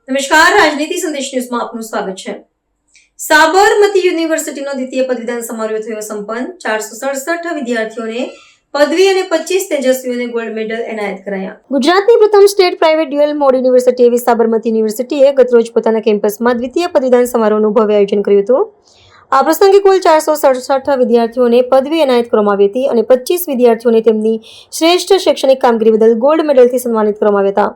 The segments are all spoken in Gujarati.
નમસ્કાર, રાજનીતિ સંદેશ ન્યૂઝમાં આપનું સ્વાગત છે। સાબરમતી યુનિવર્સિટીનો દ્વિતીય પદવીદાન સમારોહ થયો સંપન્ન। 467 વિદ્યાર્થીઓને પદવી અને 25 તેજસ્વીઓને ગોલ્ડ મેડલ એનાયત કરાયા। ગુજરાતની પ્રથમ state private dual mode university એવી સાબરમતી યુનિવર્સિટીએ ગતરોજ પોતાના કેમ્પસમાં દ્વિતીય પદવીદાન સમારોહનું ભવ્ય આયોજન કર્યું હતું। આ પ્રસંગે કુલ 467 વિદ્યાર્થીઓને પદવી એનાયત કરવામાં આવી હતી અને 25 વિદ્યાર્થીઓને તેમની શ્રેષ્ઠ શૈક્ષણિક કામગીરી બદલ ગોલ્ડ મેડલથી સન્માનિત કરવામાં આવ્યા હતા।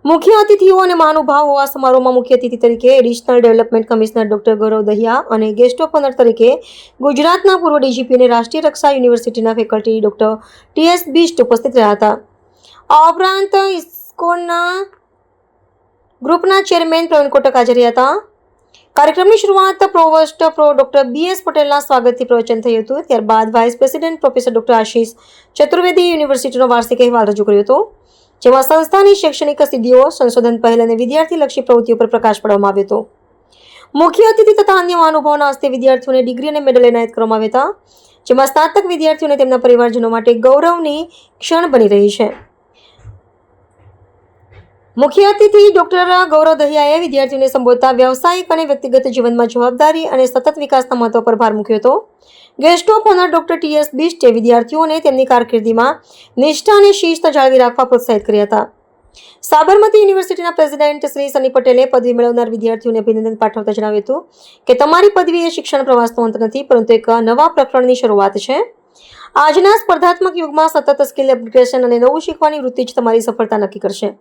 મુખ્ય અતિથિઓ અને મહાનુભાવો આ સમારોહમાં મુખ્ય અતિથિ તરીકે એડિશનલ ડેવલપમેન્ટ કમિશનર ડોક્ટર ગૌરવ દહિયા અને ગેસ્ટ ઓફ ઓનર તરીકે ગુજરાતના પૂર્વ ડીજીપી અને રાષ્ટ્રીય રક્ષા યુનિવર્સિટીના ફેકલ્ટી ડોક્ટર ટીએસ બિષ્ટ ઉપસ્થિત રહ્યા હતા। આ ઉપરાંત ઇસ્કોનના ગ્રુપના ચેરમેન પ્રવીણ કોટક હાજર રહ્યા હતા। કાર્યક્રમની શરૂઆત પ્રોવોસ્ટ ડોક્ટર બીએસ પટેલના સ્વાગતથી પ્રવચન થયું હતું। ત્યારબાદ વાઇસ પ્રેસિડેન્ટ પ્રોફેસર ડોક્ટર આશીષ ચતુર્વેદી યુનિવર્સિટીનો વાર્ષિક અહેવાલ રજૂ કર્યો હતો, જેમાં સંસ્થાની શૈક્ષણિક સિદ્ધિઓ, સંશોધન પહેલ અને વિદ્યાર્થીલક્ષી પ્રવૃત્તિઓ પર પ્રકાશ પાડવામાં આવ્યો હતો। મુખ્ય અતિથિ તથા અન્ય મહાનુભાવોના હસ્તે વિદ્યાર્થીઓને ડિગ્રી અને મેડલ એનાયત કરવામાં આવ્યા હતા, જેમાં સ્નાતક વિદ્યાર્થીઓને તેમના પરિવારજનો માટે ગૌરવની ક્ષણ બની રહી છે। મુખ્ય અતિથિ ડોક્ટર ગૌરવ દહિયાએ વિદ્યાર્થીઓને સંબોધતા વ્યવસાયિક અને વ્યક્તિગત જીવનમાં જવાબદારી અને સતત વિકાસના મહત્વ પર ભાર મૂક્યો હતો। Guest of honour doctor TS બિષ્ટે વિદ્યાર્થીઓને તેમની કારકિર્દીમાં નિષ્ઠા અને શિસ્ત જાળવી રાખવા પ્રોત્સાહિત કર્યા હતા। સાબરમતી યુનિવર્સિટીના પ્રેસિડેન્ટ શ્રી સની પટેલે પદવી મેળવનાર વિદ્યાર્થીઓને અભિનંદન પાઠવતા જણાવ્યું હતું કે તમારી પદવી એ શિક્ષણ પ્રવાસનો અંત નથી, પરંતુ એક નવા પ્રકરણની શરૂઆત છે। આજના સ્પર્ધાત્મક યુગમાં સતત સ્કિલ અપગ્રેડેશન અને નવું શીખવાની વૃત્તિ જ તમારી સફળતા નક્કી કરશે।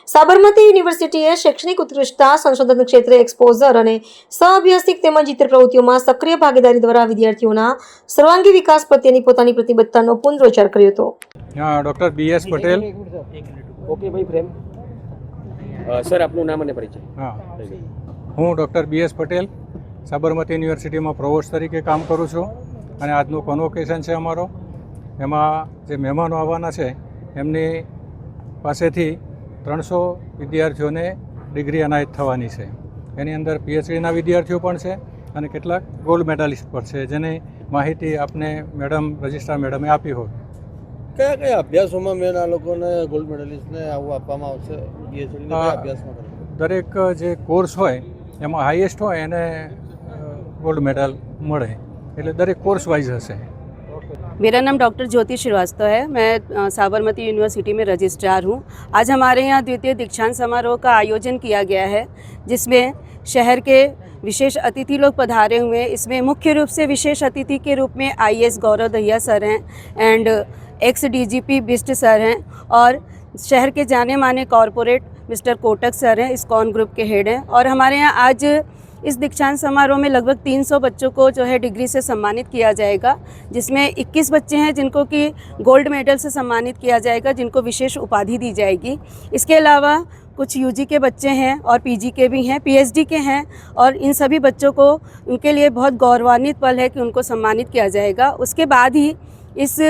સાબરમતી યુનિવર્સિટીએ શૈક્ષણિક ઉત્કૃષ્ટતા, સંશોધન ક્ષેત્રે એક્સપોઝર અને સહઅભ્યાસિક તેમજ ઇતર પ્રવૃત્તિઓમાં સક્રિય ભાગીદારી દ્વારા વિદ્યાર્થીઓના સર્વાંગી વિકાસ પ્રત્યેની પોતાની પ્રતિબદ્ધતાનો પુનરોચ્ચાર કર્યો હતો। Doctor BS Patel. ઓકે ભાઈ ફ્રેમ સર, આપનું નામ અને પરિચય। હું ડૉક્ટર બીએસ પટેલ સાબરમતી યુનિવર્સિટીમાં પ્રોવોસ્ટ તરીકે કામ કરું છું અને આજનું કોન્વોકેશન છે અમારો। એમાં જે મહેમાનો આવવાના છે એમની પાસેથી 300 વિદ્યાર્થીઓને ડિગ્રી એનાયત થવાની છે। એની અંદર પીએચડીના વિદ્યાર્થીઓ પણ છે અને કેટલાક ગોલ્ડ મેડાલિસ્ટ પણ છે, જેની માહિતી આપને મેડમ રજિસ્ટ્રાર મેડમે આપી હોય। કયા કયા અભ્યાસોમાં મેન આ લોકોને ગોલ્ડ મેડલિસ્ટને આવું આપવામાં આવશે? પીએચડીના કયા અભ્યાસમાં કરે? દરેક જે કોર્સ હોય એમાં હાઈએસ્ટ હોય એને ગોલ્ડ મેડલ મળે, એટલે દરેક કોર્સ વાઇઝ હશે। मेरा नाम डॉक्टर ज्योति श्रीवास्तव है। मैं साबरमती यूनिवर्सिटी में रजिस्ट्रार हूँ। आज हमारे यहाँ द्वितीय दीक्षांत समारोह का आयोजन किया गया है, जिसमें शहर के विशेष अतिथि लोग पधारे हुए हैं। इसमें मुख्य रूप से विशेष अतिथि के रूप में आईएएस गौरव दहिया सर हैं and x DGP Bisht sir हैं, और शहर के जाने माने कॉरपोरेट मिस्टर कोटक सर हैं, इस्कॉन ग्रुप के हेड हैं। और हमारे यहाँ आज इस दीक्षांत समारोह में लगभग 300 बच्चों को जो है डिग्री से सम्मानित किया जाएगा, जिसमें 21 बच्चे हैं जिनको कि गोल्ड मेडल से सम्मानित किया जाएगा, जिनको विशेष उपाधि दी जाएगी। इसके अलावा कुछ यूजी के बच्चे हैं और पीजी के भी हैं, पीएचडी के हैं, और इन सभी बच्चों को उनके लिए बहुत गौरवान्वित पल है कि उनको सम्मानित किया जाएगा। उसके बाद ही इस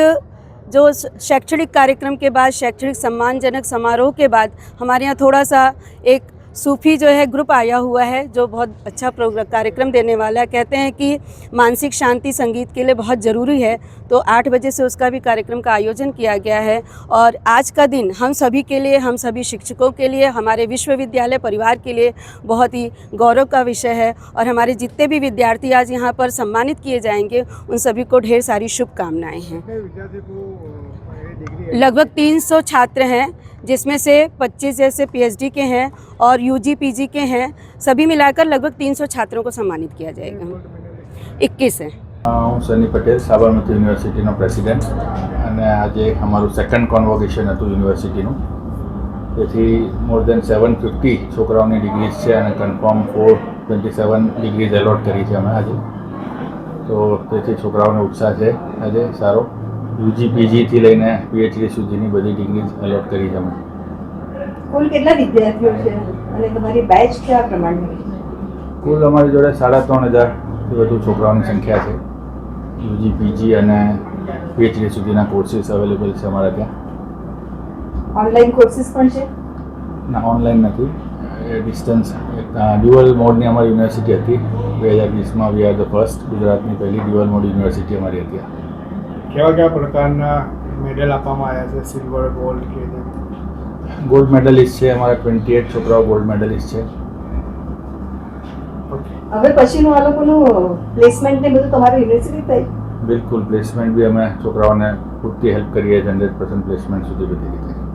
जो शैक्षणिक कार्यक्रम के बाद, शैक्षणिक सम्मानजनक समारोह के बाद हमारे यहाँ थोड़ा सा एक सूफ़ी जो है ग्रुप आया हुआ है, जो बहुत अच्छा कार्यक्रम देने वाला है। कहते हैं कि मानसिक शांति संगीत के लिए बहुत ज़रूरी है, तो 8 बजे से उसका भी कार्यक्रम का आयोजन किया गया है। और आज का दिन हम सभी के लिए, हम सभी शिक्षकों के लिए, हमारे विश्वविद्यालय परिवार के लिए बहुत ही गौरव का विषय है। और हमारे जितने भी विद्यार्थी आज यहाँ पर सम्मानित किए जाएंगे, उन सभी को ढेर सारी शुभकामनाएँ हैं। लगभग 300 छात्र हैं, जिसमें से 25 जैसे पीएचडी के हैं और यूजी पीजी के हैं। सभी मिलाकर लगभग 300 छात्रों को सम्मानित किया जाएगा। 21 है। હું સની પટેલ, સાબરમતી યુનિવર્સિટીનો પ્રેસિડેન્ટ, અને આજે અમારું સેકન્ડ કોન્વોકેશન હતું યુનિવર્સિટીનું। તેથી મોર દેન 750 છોકરાઓની ડિગ્રીઝ છે અને કન્ફર્મ 427 ડિગ્રીઝ એલોટ કરી છે અમે આજે। તો તેથી છોકરાઓને ઉત્સાહ છે આજે સારો। યુજી પીજીથી લઈને પીએચડી સુધીની બધી ડિગ્રીઝ એલોટ કરી છે અમે। કુલ કેટલા વિદ્યાર્થીઓ છે અને તમારી બેચ કયા પ્રમાણે? કુલ અમારી જોડે 3500થી વધુ છોકરાઓની સંખ્યા છે। યુજી પીજી અને પીએચડી સુધીના કોર્સીસ અવેલેબલ છે અમારા ત્યાં। ઓનલાઈન કોર્સીસ પણ છે? ના, ઓનલાઈન નથી, ડિસ્ટન્સ ડ્યુઅલ મોડની અમારી યુનિવર્સિટી હતી 2020માં। વી આર ધ ફર્સ્ટ, ગુજરાતની પહેલી ડ્યુઅલ મોડ યુનિવર્સિટી અમારી હતી। કેવા કેવા પ્રકારના મેડલ આપવામાં આવ્યા છે? સિલ્વર, ગોલ્ડ કે ગોલ્ડ મેડલિસ્ટ છે અમારા 28 છોકરાઓ ગોલ્ડ મેડલિસ્ટ છે. હવે પછીનું આ લોકોનું પ્લેસમેન્ટ ને બધું તમારી યુનિવર્સિટી થઈ? બિલકુલ પ્લેસમેન્ટ બી અમે છોકરાઓને પૂરતી હેલ્પ કરીએ 100% પ્લેસમેન્ટ સુધી બધી રીતે.